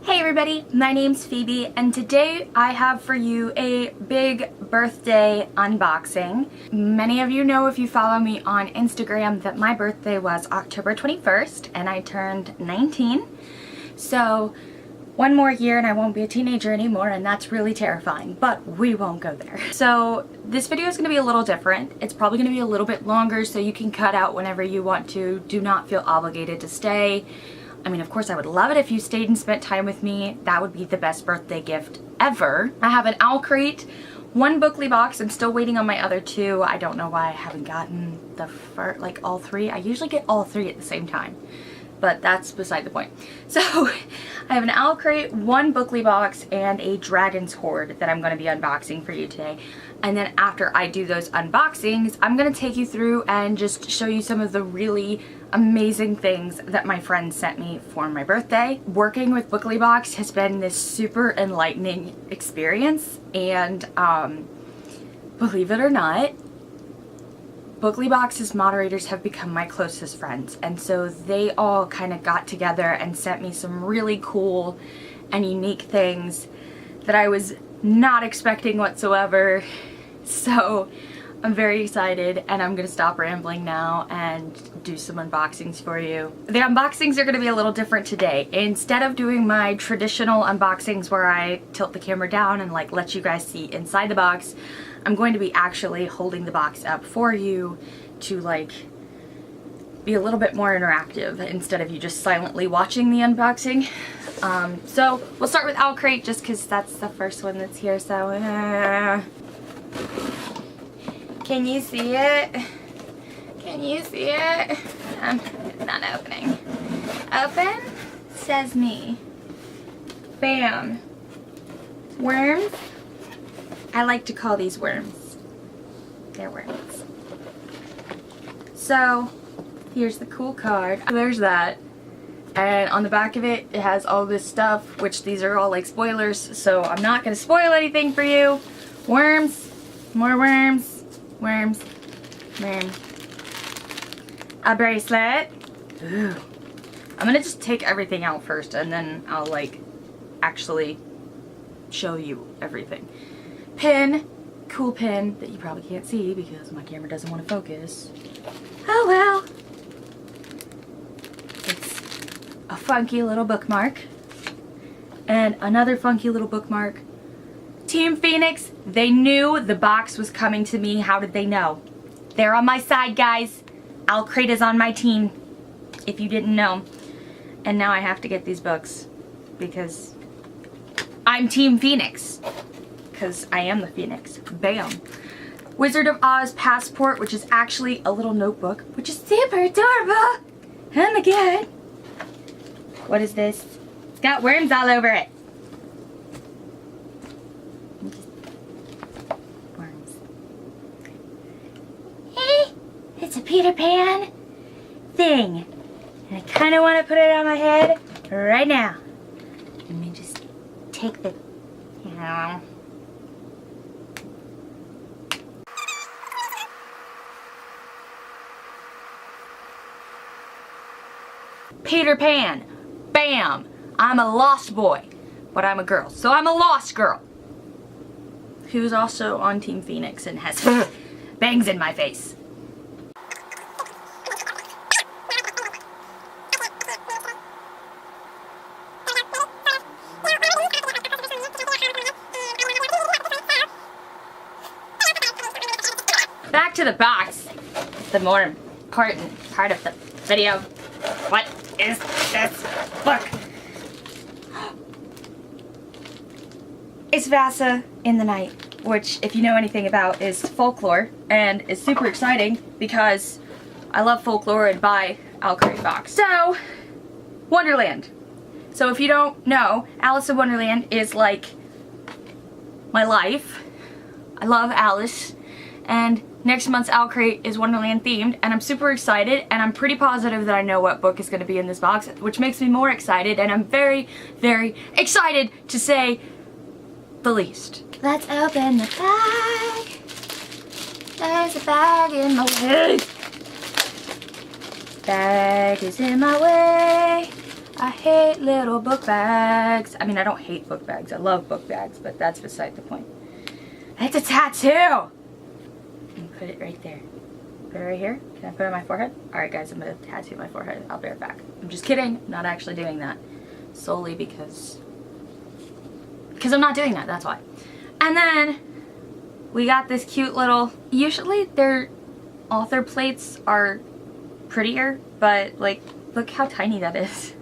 Hey everybody, my name's Phoebe and today I have for you a big birthday unboxing. Many of you know if you follow me on Instagram that my birthday was October 21st and I turned 19. So one more year and I won't be a teenager anymore, and that's really terrifying, but we won't go there. So this video is going to be a little different. It's probably going to be a little bit longer so you can cut out whenever you want to. Do not feel obligated to stay. I mean, of course, I would love it if you stayed and spent time with me. That would be the best birthday gift ever. I have an owl crate, one Bookly box. I'm still waiting on my other two. I don't know why I haven't gotten the first, like all three. I usually get all three at the same time, but that's beside the point. So I have an owl crate, one Bookly box, and a Dragon's Hoard that I'm going to be unboxing for you today. And then after I do those unboxings, I'm going to take you through and just show you some of the really amazing things that my friends sent me for my birthday. Working with Bookly box has been this super enlightening experience, and believe it or not, Bookly box's moderators have become my closest friends, and so they all kind of got together and sent me some really cool and unique things that I was not expecting whatsoever. So I'm very excited, and I'm gonna stop rambling now and do some unboxings for you. The unboxings are gonna be a little different today. Instead of doing my traditional unboxings where I tilt the camera down and like let you guys see inside the box, I'm going to be actually holding the box up for you to like be a little bit more interactive instead of you just silently watching the unboxing. So we'll start with Owl Crate just because that's the first one that's here. So can you see it? Can you see it? It's not opening. Open? Says me. Bam. Worms? I like to call these worms. They're worms. So here's the cool card. There's that. And on the back of it, it has all this stuff, which these are all like spoilers, so I'm not going to spoil anything for you. Worms. More worms. Worms. Worms. A bracelet. Ooh. I'm going to just take everything out first, and then I'll like actually show you everything. Pin. Cool pin that you probably can't see because my camera doesn't want to focus. Oh well. It's a funky little bookmark. And another funky little bookmark. Team Phoenix, they knew the box was coming to me. How did they know? They're on my side, guys. Owl Crate is on my team, if you didn't know. And now I have to get these books because I'm Team Phoenix. Because I am the Phoenix. Bam. Wizard of Oz passport, which is actually a little notebook, which is super adorable. Oh my god. What is this? It's got worms all over it. Worms. Hey, it's a Peter Pan thing. And I kind of want to put it on my head right now. Let me just take the... Peter Pan. Bam. I'm a lost boy, but I'm a girl, so I'm a lost girl who's also on Team Phoenix and has bangs in my face. Back to the box. The more important part of the video. What is this book? It's Vasa in the Night, which, if you know anything about, is folklore and is super exciting because I love folklore and buy Owl Crate box. So, Wonderland. So if you don't know, Alice in Wonderland is like my life. I love Alice, and next month's Owl Crate is Wonderland themed, and I'm super excited, and I'm pretty positive that I know what book is going to be in this box, which makes me more excited, and I'm very, very excited to say the least. Let's open the bag. There's a bag in my way. Bag is in my way. I hate little book bags. I mean, I don't hate book bags. I love book bags, but that's beside the point. It's a tattoo! And put it right there. Put it right here. Can I put it on my forehead? Alright guys, I'm going to tattoo my forehead. I'll be right back. I'm just kidding. I'm not actually doing that. Solely because I'm not doing that. That's why. And then we got this cute little... Usually their author plates are prettier, but like, look how tiny that is.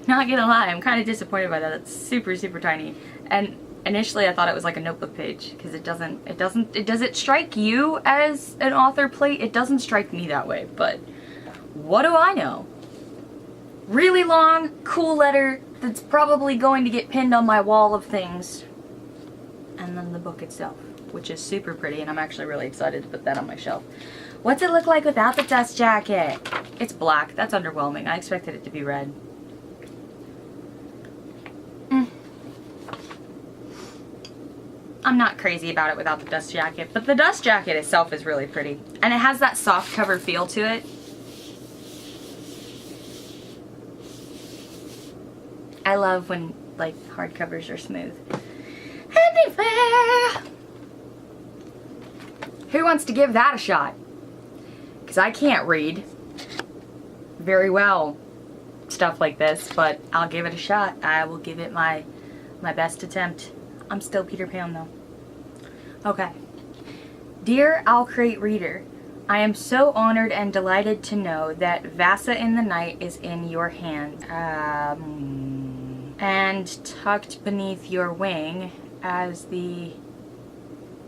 Not gonna lie, I'm kind of disappointed by that. It's super, super tiny. And initially I thought it was like a notebook page, because does it strike you as an author plate? It doesn't strike me that way, but what do I know? Really long, cool letter that's probably going to get pinned on my wall of things. And then the book itself, which is super pretty, and I'm actually really excited to put that on my shelf. What's it look like without the dust jacket? It's black. That's underwhelming. I expected it to be red. I'm not crazy about it without the dust jacket, but the dust jacket itself is really pretty. And it has that soft cover feel to it. I love when, like, hardcovers are smooth. Anyway, who wants to give that a shot? Because I can't read very well stuff like this, but I'll give it a shot. I will give it my best attempt. I'm still Peter Pan though. Okay. Dear Craik reader, I am so honored and delighted to know that Vasa in the Night is in your hands. And tucked beneath your wing, as the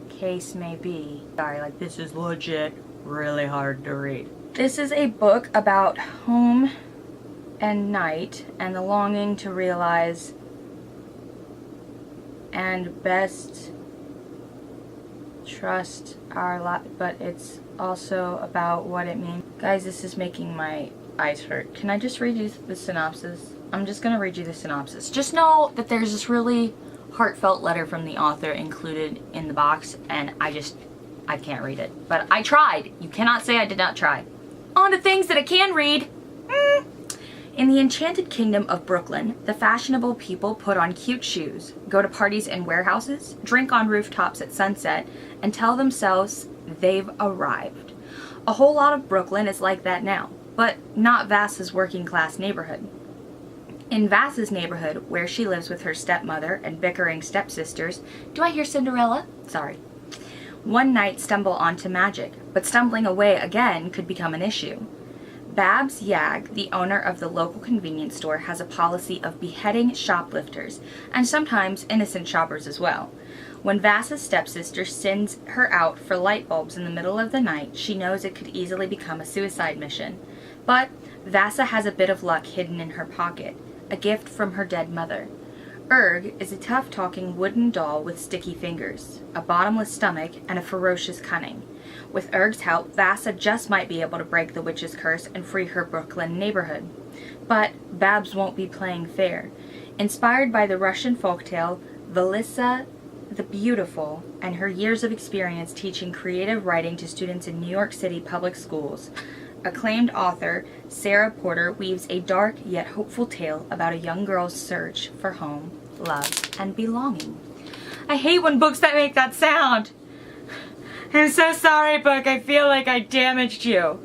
case may be. Sorry, like, this is legit really hard to read. This is a book about home and night and the longing to realize and best trust our life, but it's also about what it means. Guys, this is making my eyes hurt. Can I just read you the synopsis? I'm just gonna read you the synopsis. Just know that there's this really heartfelt letter from the author included in the box, and I can't read it. But I tried. You cannot say I did not try. On to things that I can read. In the enchanted kingdom of Brooklyn, the fashionable people put on cute shoes, go to parties in warehouses, drink on rooftops at sunset, and tell themselves they've arrived. A whole lot of Brooklyn is like that now, but not Vasa's working class neighborhood. In Vasa's neighborhood, where she lives with her stepmother and bickering stepsisters, do I hear Cinderella? Sorry. One night stumble onto magic, but stumbling away again could become an issue. Babs Yag, the owner of the local convenience store, has a policy of beheading shoplifters, and sometimes innocent shoppers as well. When Vasa's stepsister sends her out for light bulbs in the middle of the night, she knows it could easily become a suicide mission. But Vasa has a bit of luck hidden in her pocket, a gift from her dead mother. Erg is a tough-talking wooden doll with sticky fingers, a bottomless stomach, and a ferocious cunning. With Erg's help, Vasa just might be able to break the witch's curse and free her Brooklyn neighborhood. But Babs won't be playing fair. Inspired by the Russian folktale Valissa the Beautiful and her years of experience teaching creative writing to students in New York City public schools, acclaimed author Sarah Porter weaves a dark yet hopeful tale about a young girl's search for home, love, and belonging. I hate when books that make that sound. I'm so sorry, book. I feel like I damaged you.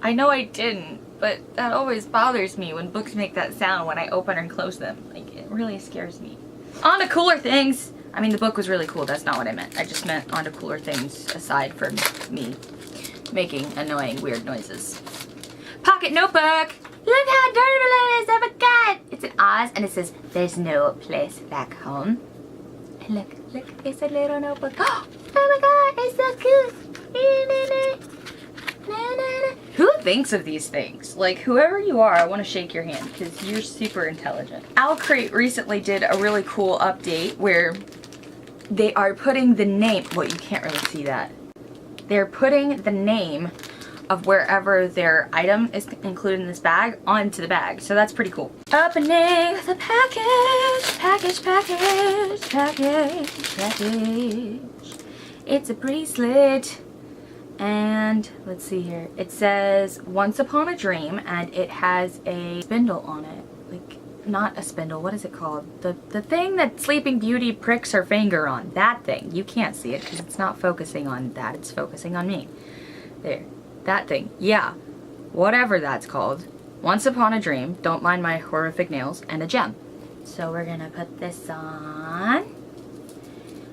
I know I didn't, but that always bothers me when books make that sound when I open and close them. Like, it really scares me. On to cooler things. I mean, the book was really cool. That's not what I meant. I just meant on to cooler things aside from me making annoying weird noises. Pocket notebook. Look how adorable it is. Oh my god. It's an Oz and it says, "There's no place back home." And look, it's a little notebook. Oh my god, it's so cute. Who thinks of these things? Like, whoever you are, I want to shake your hand because you're super intelligent. Craik recently did a really cool update where they are putting the name, well, you can't really see that. They're putting the name of wherever their item is included in this bag onto the bag. So that's pretty cool. Opening the package. It's a bracelet. And let's see here. It says Once Upon a Dream, and it has a spindle on it. Like, not a spindle, what is it called? The thing that Sleeping Beauty pricks her finger on. That thing. You can't see it because it's not focusing on that. It's focusing on me. There. That thing. Yeah. Whatever that's called. Once Upon a Dream. Don't mind my horrific nails. And a gem. So we're gonna put this on.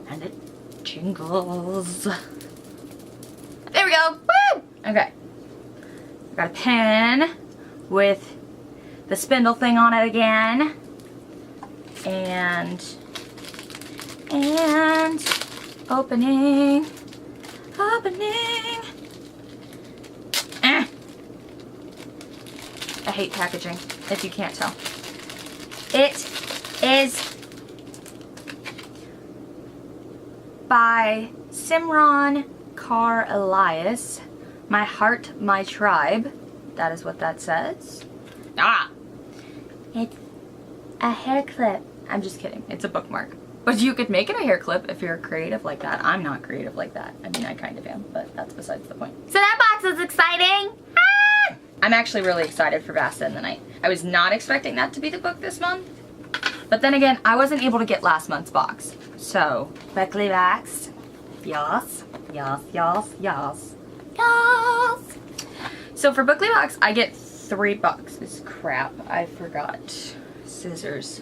And it jingles. There we go. Woo! Okay. Got a pen with the spindle thing on it again. And opening. I hate packaging, if you can't tell. It is by Simran Kaur Elias. My Heart, My Tribe. That is what that says. Ah! It's a hair clip. I'm just kidding. It's a bookmark. But you could make it a hair clip if you're creative like that. I'm not creative like that. I mean, I kind of am, but that's besides the point. So that box is exciting! Ah! I'm actually really excited for Vasta in the Night. I was not expecting that to be the book this month. But then again, I wasn't able to get last month's box. So, Beckley Vax. Yes. Yes, yes, yes. Yes! So for Bookly Box, I get $3. Crap, I forgot. Scissors.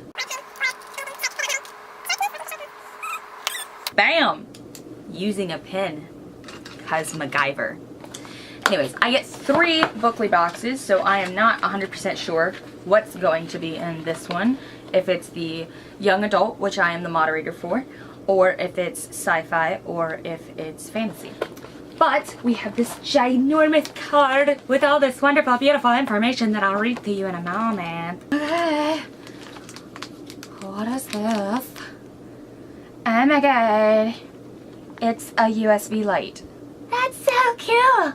Bam! Using a pen. Cause MacGyver. Anyways, I get 3 Bookly boxes, so I am not 100% sure what's going to be in this one. If it's the young adult, which I am the moderator for, or if it's sci-fi, or if it's fantasy. But we have this ginormous card with all this wonderful, beautiful information that I'll read to you in a moment. Okay. What is this? Oh my god. It's a USB light. That's so cool.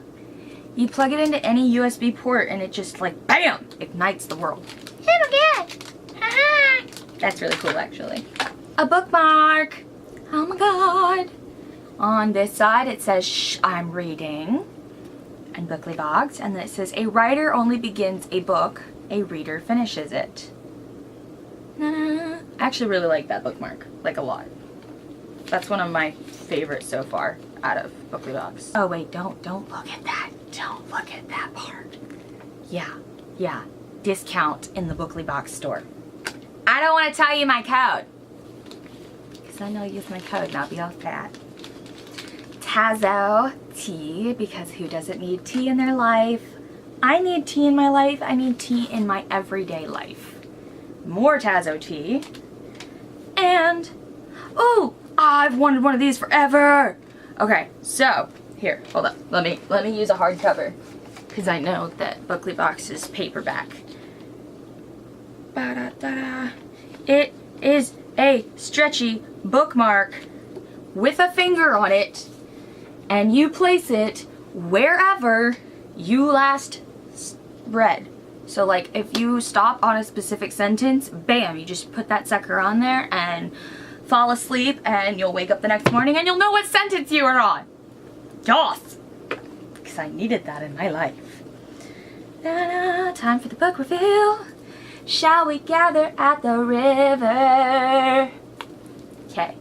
You plug it into any USB port and it just like, BAM! Ignites the world. Oh my god. That's really cool actually. A bookmark. Oh my god. On this side it says, shh, I'm reading. And Bookly Box. And then it says, a writer only begins a book, a reader finishes it. I actually really like that bookmark. Like a lot. That's one of my favorites so far out of Bookly Box. Oh wait, don't look at that. Don't look at that part. Yeah. Discount in the Bookly Box store. I don't want to tell you my code. Because I know you use my code and I'll be all fat. Tazo tea, because who doesn't need tea in their life? I need tea in my life. I need tea in my everyday life. More Tazo tea. And, oh, I've wanted one of these forever. Okay, so, here, hold up. Let me use a hardcover. Because I know that Bookly Box is paperback. Ba-da-da-da. It is a stretchy bookmark with a finger on it. And you place it wherever you last read. So like if you stop on a specific sentence, bam, you just put that sucker on there and fall asleep and you'll wake up the next morning and you'll know what sentence you were on. Yes! Because I needed that in my life. Ta-da, time for the book reveal. Shall we gather at the river? Okay.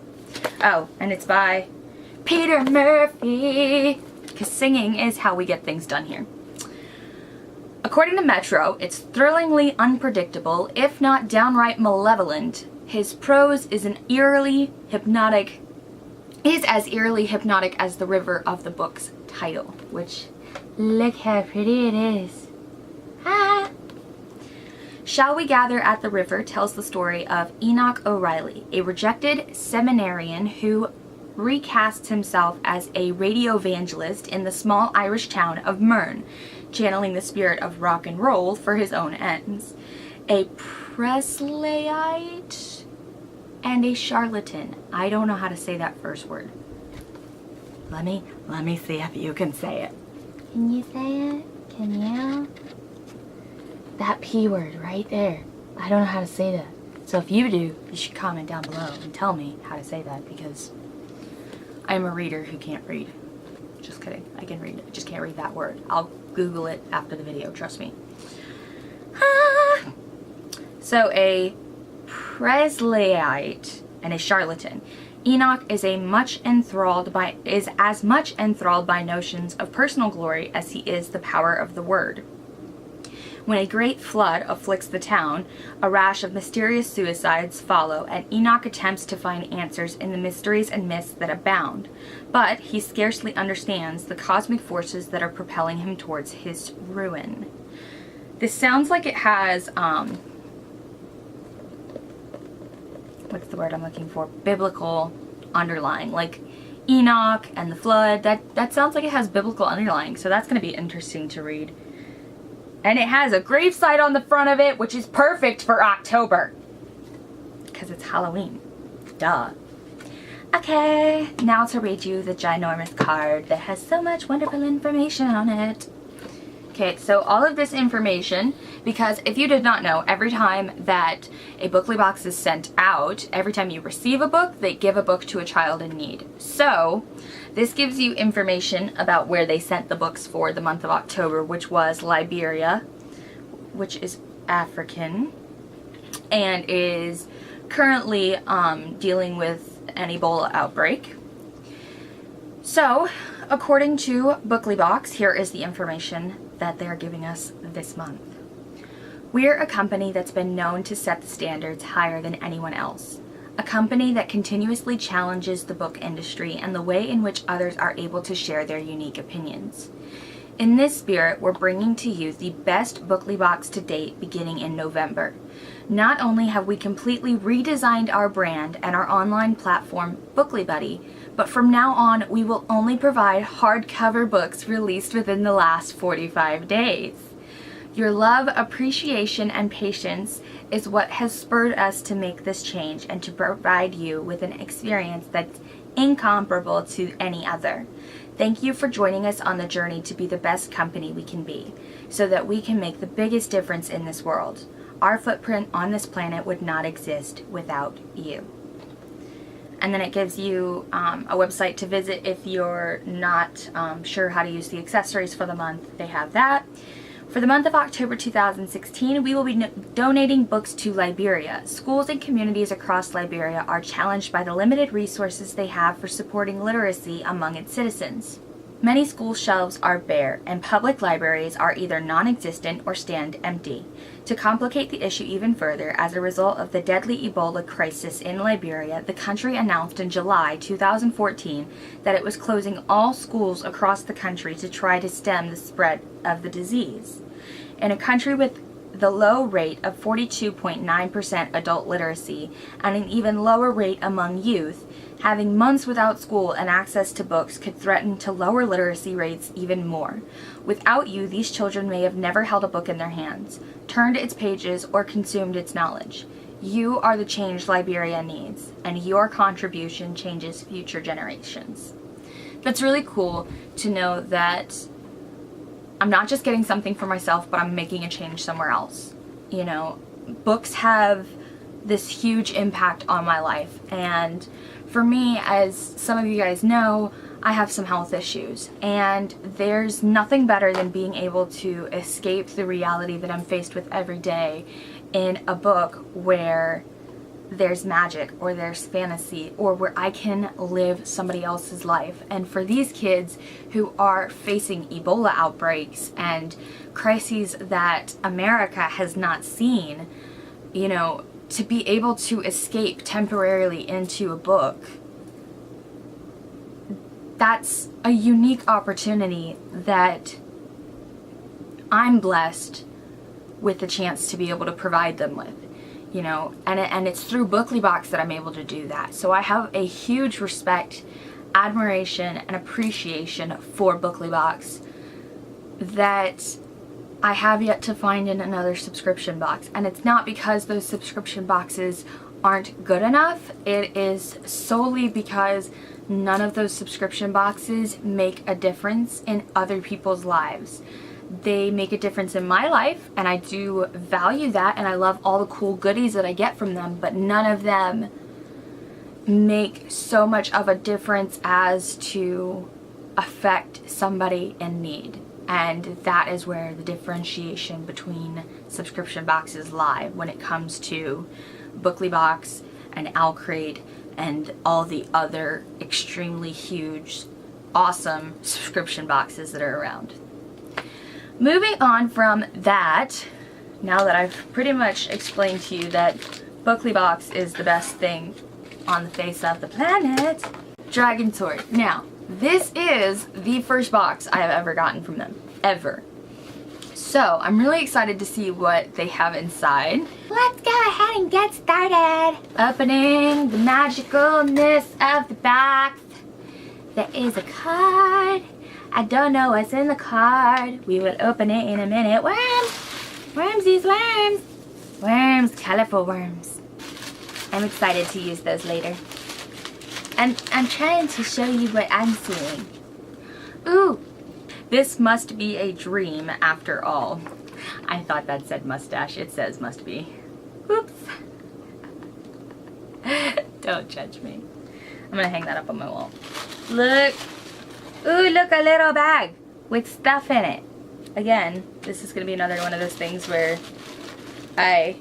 Oh, and it's by Peter Murphy, because singing is how we get things done here. According to Metro, it's thrillingly unpredictable, if not downright malevolent. His prose is as eerily hypnotic as the river of the book's title, which, look how pretty it is. Ah. Shall We Gather at the River tells the story of Enoch O'Reilly, a rejected seminarian who recasts himself as a radio evangelist in the small Irish town of Murn, channeling the spirit of rock and roll for his own ends. A Presleyite and a charlatan. I don't know how to say that first word. Let me see if you can say it. Can you say it? Can you? That P word right there. I don't know how to say that. So if you do, you should comment down below and tell me how to say that, because I'm a reader who can't read. Just kidding. I can read it. I just can't read that word. I'll Google it after the video, trust me. So a Presleyite and a charlatan. Enoch is as much enthralled by notions of personal glory as he is the power of the word. When a great flood afflicts the town, a rash of mysterious suicides follow, and Enoch attempts to find answers in the mysteries and myths that abound. But he scarcely understands the cosmic forces that are propelling him towards his ruin. This sounds like it has, what's the word I'm looking for? Biblical underlying. Like Enoch and the flood, that sounds like it has biblical underlying. So that's going to be interesting to read. And it has a gravesite on the front of it, which is perfect for October. Because it's Halloween. Duh. Okay, now to read you the ginormous card that has so much wonderful information on it. Okay, so all of this information, because if you did not know, every time that a Bookly box is sent out, every time you receive a book, they give a book to a child in need. So this gives you information about where they sent the books for the month of October, which was Liberia, which is African, and is currently dealing with an Ebola outbreak. So, according to Bookly Box, here is the information that they're giving us this month. We're a company that's been known to set the standards higher than anyone else. A company that continuously challenges the book industry and the way in which others are able to share their unique opinions. In this spirit, we're bringing to you the best Bookly box to date beginning in November. Not only have we completely redesigned our brand and our online platform, Bookly Buddy, but from now on, we will only provide hardcover books released within the last 45 days. Your love, appreciation, and patience is what has spurred us to make this change and to provide you with an experience that's incomparable to any other. Thank you for joining us on the journey to be the best company we can be, so that we can make the biggest difference in this world. Our footprint on this planet would not exist without you. And then it gives you a website to visit if you're not sure how to use the accessories for the month. They have that. For the month of October 2016, we will be donating books to Liberia. Schools and communities across Liberia are challenged by the limited resources they have for supporting literacy among its citizens. Many school shelves are bare, and public libraries are either non-existent or stand empty. To complicate the issue even further, as a result of the deadly Ebola crisis in Liberia, the country announced in July 2014 that it was closing all schools across the country to try to stem the spread of the disease. In a country with the low rate of 42.9% adult literacy and an even lower rate among youth, having months without school and access to books could threaten to lower literacy rates even more. Without you, these children may have never held a book in their hands, turned its pages, or consumed its knowledge. You are the change Liberia needs, and your contribution changes future generations. That's really cool to know that I'm not just getting something for myself, but I'm making a change somewhere else. You know, books have this huge impact on my life, and for me, as some of you guys know, I have some health issues, and there's nothing better than being able to escape the reality that I'm faced with every day in a book where there's magic or there's fantasy or where I can live somebody else's life. And for these kids who are facing Ebola outbreaks and crises that America has not seen, you know, to be able to escape temporarily into a book, that's a unique opportunity that I'm blessed with the chance to be able to provide them with, you know, and it's through Bookly Box that I'm able to do that. So I have a huge respect, admiration, and appreciation for Bookly Box that I have yet to find in another subscription box. And it's not because those subscription boxes aren't good enough. It is solely because none of those subscription boxes make a difference in other people's lives. They make a difference in my life, and I do value that, and I love all the cool goodies that I get from them, but none of them make so much of a difference as to affect somebody in need. And that is where the differentiation between subscription boxes lie when it comes to Booklybox and Craik and all the other extremely huge, awesome subscription boxes that are around. Moving on from that, now that I've pretty much explained to you that Booklybox is the best thing on the face of the planet, Dragon Sword. Now, this is the first box I have ever gotten from them. Ever. So, I'm really excited to see what they have inside. Let's go ahead and get started. Opening the magicalness of the box. There is a card. I don't know what's in the card. We will open it in a minute. Worms! Wormsies, worms! Worms, colorful worms. I'm excited to use those later. And I'm trying to show you what I'm seeing. Ooh! This must be a dream after all. I thought that said mustache. It says must be. Oops. Don't judge me. I'm gonna hang that up on my wall. Look. Ooh, look, a little bag with stuff in it. Again, this is gonna be another one of those things where I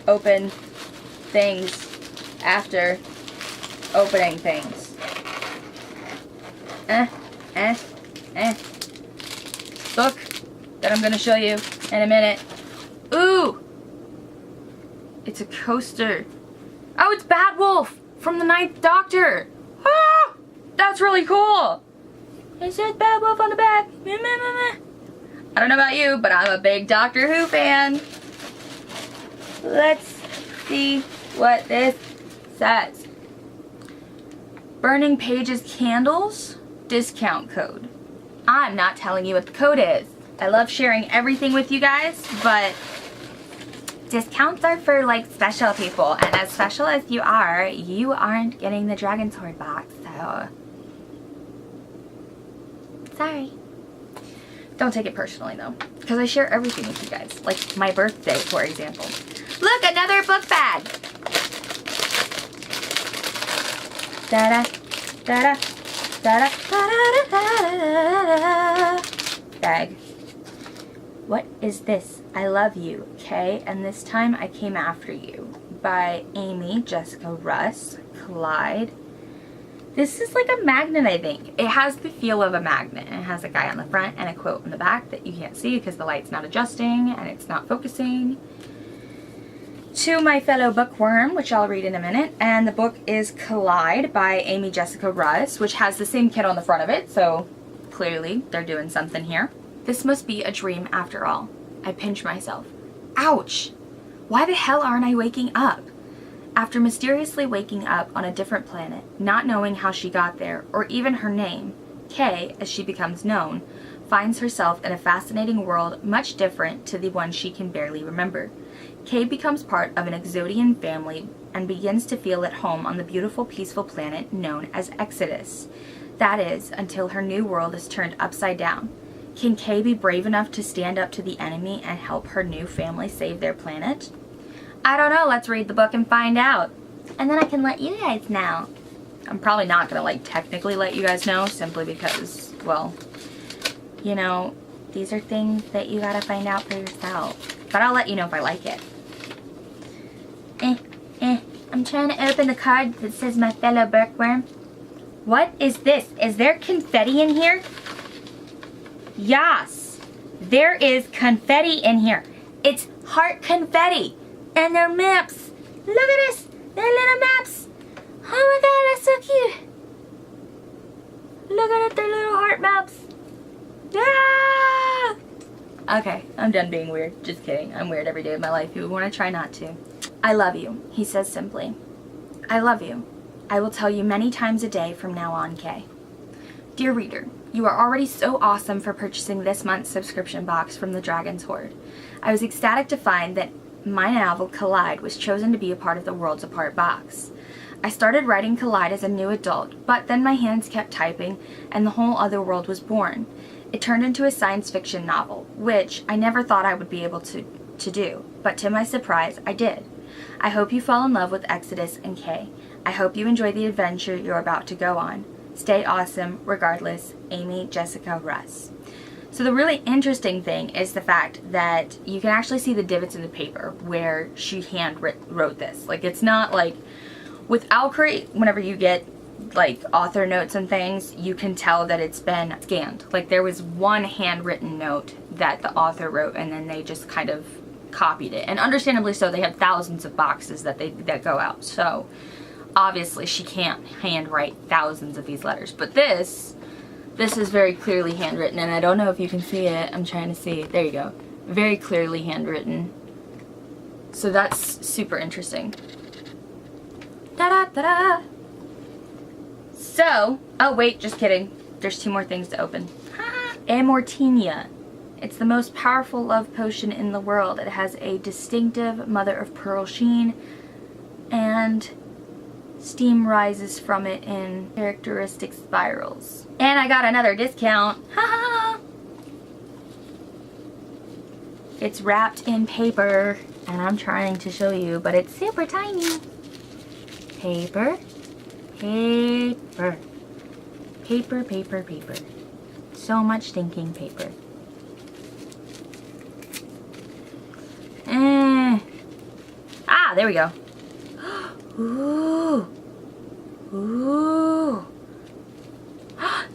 open things after opening things. Book that I'm gonna show you in a minute. Ooh! It's a coaster. Oh, it's Bad Wolf from the 9th Doctor. Ah! That's really cool. It says Bad Wolf on the back. I don't know about you, but I'm a big Doctor Who fan. Let's see what this says. Burning Pages Candles discount code. I'm not telling you what the code is. I love sharing everything with you guys, but discounts are for like special people, and as special as you aren't getting the Dragon Sword box, so sorry. Don't take it personally though, because I share everything with you guys, like my birthday, for example. Look, another book bag. Da-da, da-da, da-da, da-da, bag. What is this? I Love You, okay? And this time I Came After You by Amy Jessica Russ, Collide. This is like a magnet, I think. It has the feel of a magnet. It has a guy on the front and a quote on the back that you can't see because the light's not adjusting and it's not focusing. To My Fellow Bookworm, which I'll read in a minute, and the book is Collide by Amy Jessica Russ, which has the same kit on the front of it, so clearly they're doing something here. This must be a dream after all. I pinch myself. Ouch! Why the hell aren't I waking up? After mysteriously waking up on a different planet, not knowing how she got there, or even her name, Kay, as she becomes known, finds herself in a fascinating world much different to the one she can barely remember. Kay becomes part of an Exodian family and begins to feel at home on the beautiful, peaceful planet known as Exodus. That is, until her new world is turned upside down. Can Kay be brave enough to stand up to the enemy and help her new family save their planet? I don't know, let's read the book and find out. And then I can let you guys know. I'm probably not gonna like technically let you guys know, simply because, well, you know, these are things that you gotta find out for yourself. But I'll let you know if I like it. I'm trying to open the card that says My Fellow Bookworm. What is this? Is there confetti in here? Yes, there is confetti in here. It's heart confetti. And they're maps. Look at this. They're little maps. Oh my god, that's so cute. Look at it, they're little heart maps. Ah! Okay, I'm done being weird. Just kidding. I'm weird every day of my life. You would want to try not to. I love you, he says simply. I love you. I will tell you many times a day from now on, Kay. Dear reader, you are already so awesome for purchasing this month's subscription box from the Dragon's Hoard. I was ecstatic to find that my novel Collide was chosen to be a part of the Worlds Apart box. I started writing Collide as a new adult, but then my hands kept typing and the whole other world was born. It turned into a science fiction novel, which I never thought I would be able to do, but to my surprise, I did. I hope you fall in love with Exodus and Kay. I hope you enjoy the adventure you're about to go on. Stay awesome. Regardless, Amy Jessica Russ. So the really interesting thing is the fact that you can actually see the divots in the paper where she hand wrote this. Like, it's not like with Craik, whenever you get like author notes and things, you can tell that it's been scanned. Like, there was one handwritten note that the author wrote and then they just kind of copied it, and understandably so. They have thousands of boxes that go out, so obviously she can't handwrite thousands of these letters. But this is very clearly handwritten, and I don't know if you can see it. I'm trying to see. There you go. Very clearly handwritten. So that's super interesting. Da-da-da-da! So, oh wait, just kidding. There's 2 more things to open. Amortinia. It's the most powerful love potion in the world. It has a distinctive mother-of-pearl sheen, and steam rises from it in characteristic spirals. And I got another discount. Ha! It's wrapped in paper, and I'm trying to show you, but it's super tiny. Paper, paper, paper, paper, paper. So much stinking paper. Ah, there we go. Ooh. Ooh.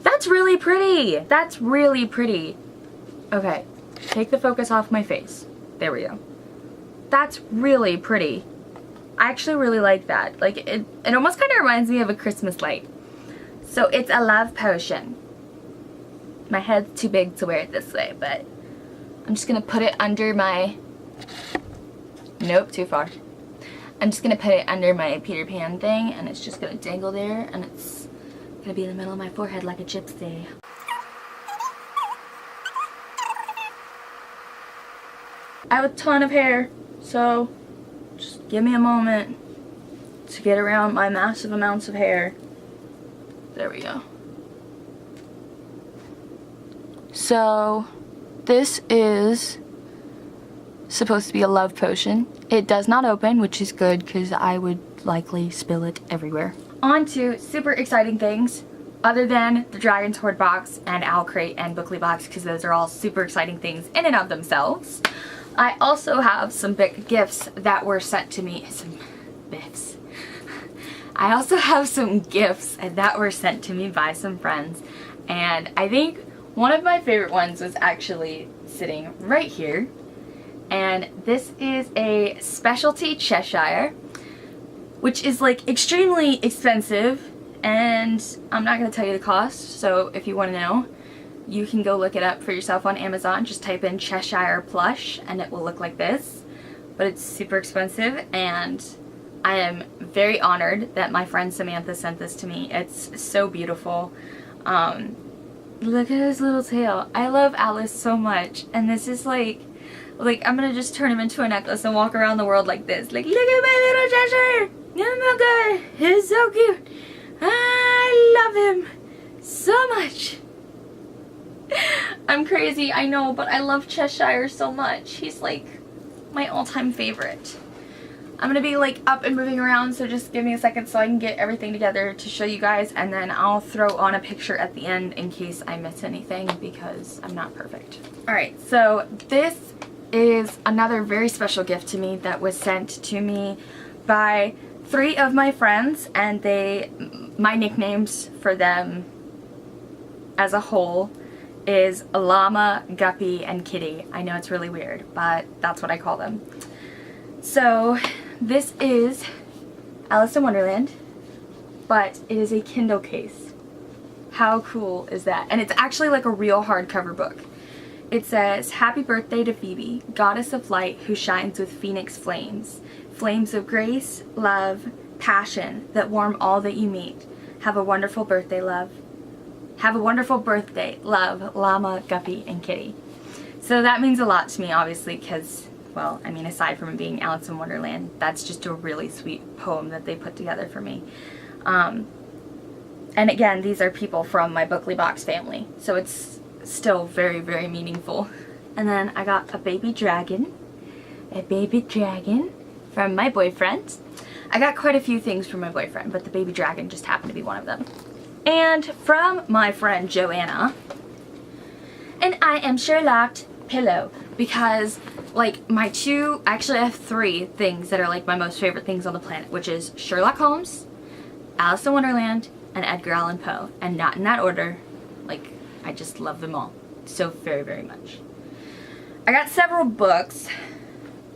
That's really pretty. That's really pretty. Okay, take the focus off my face. There we go. That's really pretty. I actually really like that. Like, it almost kind of reminds me of a Christmas light. So it's a love potion. My head's too big to wear it this way, but I'm just gonna put it under my... Nope, too far. I'm just gonna put it under my Peter Pan thing, and it's just gonna dangle there, and it's gonna be in the middle of my forehead like a gypsy. I have a ton of hair, so just give me a moment to get around my massive amounts of hair. There we go. So this is supposed to be a love potion. It does not open, which is good because I would likely spill it everywhere. On to super exciting things other than the Dragon's Hoard box and Craik and Bookly box, because those are all super exciting things in and of themselves. I also have some big gifts that were sent to me. Some biffs. I also have some gifts that were sent to me by some friends, and I think one of my favorite ones was actually sitting right here. And this is a specialty Cheshire, which is like extremely expensive, and I'm not going to tell you the cost, so if you want to know, you can go look it up for yourself on Amazon. Just type in Cheshire plush and it will look like this. But it's super expensive, and I am very honored that my friend Samantha sent this to me. It's so beautiful. Look at his little tail. I love Alice so much, and this is like I'm gonna just turn him into a necklace and walk around the world like this. Like, look at my little Cheshire! Oh my god, he's so cute. I love him so much. I'm crazy, I know, but I love Cheshire so much. He's like my all-time favorite. I'm gonna be like up and moving around, so just give me a second so I can get everything together to show you guys, and then I'll throw on a picture at the end in case I miss anything, because I'm not perfect. Alright, so this is another very special gift to me that was sent to me by 3 of my friends, and my nicknames for them as a whole is Llama, Guppy, and Kitty. I know it's really weird, but that's what I call them. So this is Alice in Wonderland, but it is a Kindle case. How cool is that? And it's actually like a real hardcover book. It says, "Happy birthday to Phoebe, goddess of light who shines with phoenix flames. Flames of grace, love, passion that warm all that you meet. Have a wonderful birthday, love. Have a wonderful birthday, love, Llama, Guppy, and Kitty." So that means a lot to me, obviously, because, well, I mean, aside from it being Alice in Wonderland, that's just a really sweet poem that they put together for me. And again, these are people from my Bookly box family, so it's still very, very meaningful. And then I got a baby dragon from my boyfriend. I got quite a few things from my boyfriend, but the baby dragon just happened to be one of them. And from my friend Joanna, and I am Sherlocked pillow, because like my two, actually I have three things that are like my most favorite things on the planet, which is Sherlock Holmes, Alice in Wonderland, and Edgar Allan Poe, and not in that order. Like, I just love them all so very, very much. I got several books,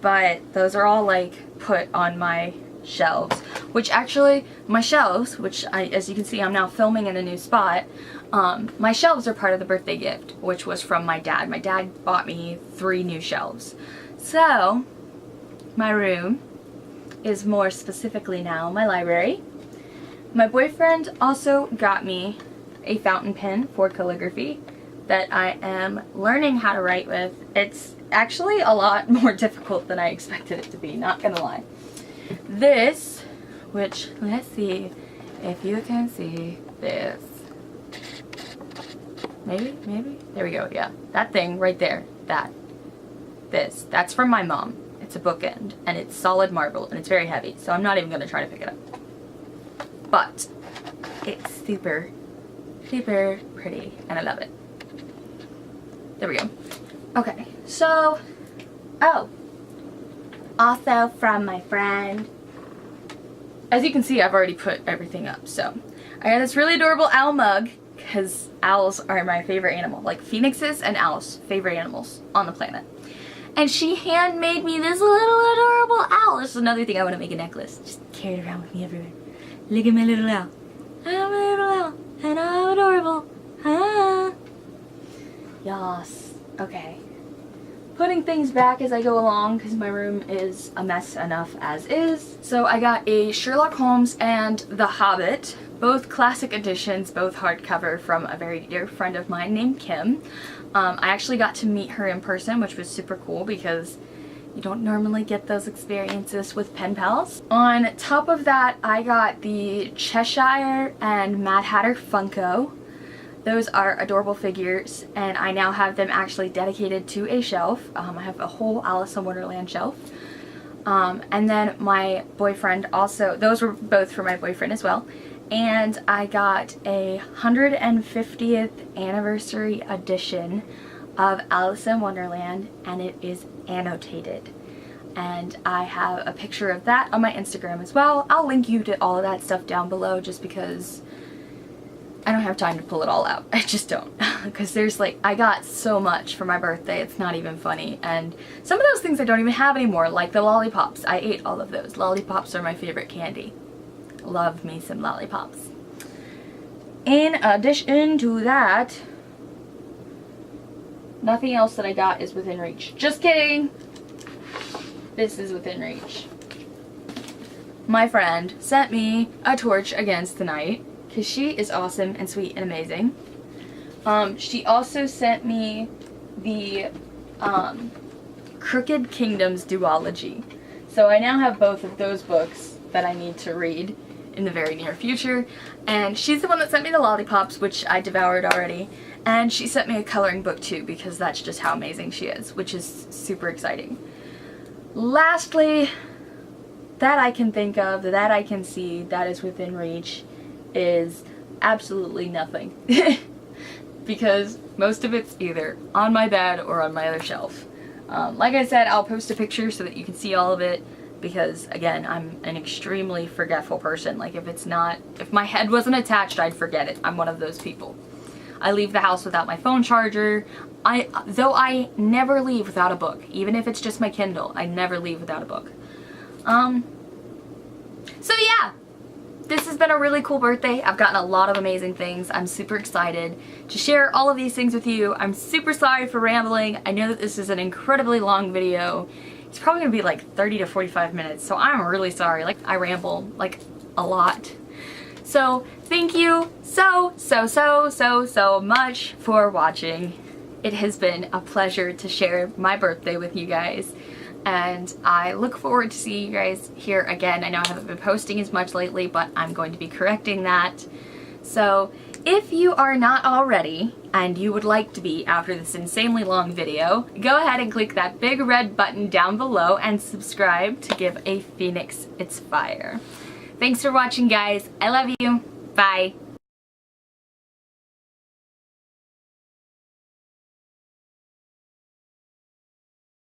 but those are all like put on my shelves, which actually my shelves, which as you can see I'm now filming in a new spot, my shelves are part of the birthday gift, which was from my dad. My dad bought me 3 new shelves. So my room is more specifically now my library. My boyfriend also got me a fountain pen for calligraphy that I am learning how to write with. It's actually a lot more difficult than I expected it to be, not gonna lie. This, which, let's see if you can see this. Maybe? There we go, yeah. That thing right there, that's from my mom. It's a bookend, and it's solid marble, and it's very heavy, so I'm not even gonna try to pick it up. But it's super, super pretty, and I love it. There we go. Okay, so, also from my friend, as you can see, I've already put everything up. So I got this really adorable owl mug, because owls are my favorite animal, like phoenixes and owls, favorite animals on the planet. And she handmade me this little adorable owl. This is another thing I want to make a necklace, just carry it around with me everywhere. Look at my little owl. I'm a little owl, and I'm adorable. Ah. Yes. Okay. Putting things back as I go along, because my room is a mess enough as is. So I got a Sherlock Holmes and The Hobbit, both classic editions, both hardcover, from a very dear friend of mine named Kim. I actually got to meet her in person, which was super cool because you don't normally get those experiences with pen pals. On top of that, I got the Cheshire and Mad Hatter Funko. Those are adorable figures, and I now have them actually dedicated to a shelf. I have a whole Alice in Wonderland shelf. And then my boyfriend also, those were both for my boyfriend as well. And I got a 150th anniversary edition of Alice in Wonderland, and it is annotated. And I have a picture of that on my Instagram as well. I'll link you to all of that stuff down below, just because I don't have time to pull it all out. I just don't. Because there's like, I got so much for my birthday, it's not even funny. And some of those things I don't even have anymore, like the lollipops. I ate all of those. Lollipops are my favorite candy. Love me some lollipops. In addition to that, nothing else that I got is within reach. Just kidding. This is within reach. My friend sent me a torch against the night, because she is awesome and sweet and amazing. She also sent me the Crooked Kingdoms duology. So I now have both of those books that I need to read in the very near future. And she's the one that sent me the lollipops, which I devoured already. And she sent me a coloring book too, because that's just how amazing she is, which is super exciting. Lastly, that I can think of, that I can see, that is within reach, is absolutely nothing. Because most of it's either on my bed or on my other shelf. Like I said, I'll post a picture so that you can see all of it, because again, I'm an extremely forgetful person. Like if my head wasn't attached, I'd forget it. I'm one of those people. I leave the house without my phone charger. Though I never leave without a book. Even if it's just my Kindle, I never leave without a book. So yeah, this has been a really cool birthday. I've gotten a lot of amazing things. I'm super excited to share all of these things with you. I'm super sorry for rambling. I know that this is an incredibly long video. It's probably gonna be like 30 to 45 minutes, so I'm really sorry. Like, I ramble like a lot. So thank you so much for watching. It has been a pleasure to share my birthday with you guys, and I look forward to seeing you guys here again. I know I haven't been posting as much lately, but I'm going to be correcting that. So if you are not already, and you would like to be after this insanely long video, go ahead and click that big red button down below and subscribe to give a phoenix its fire. Thanks for watching, guys. I love you. Bye.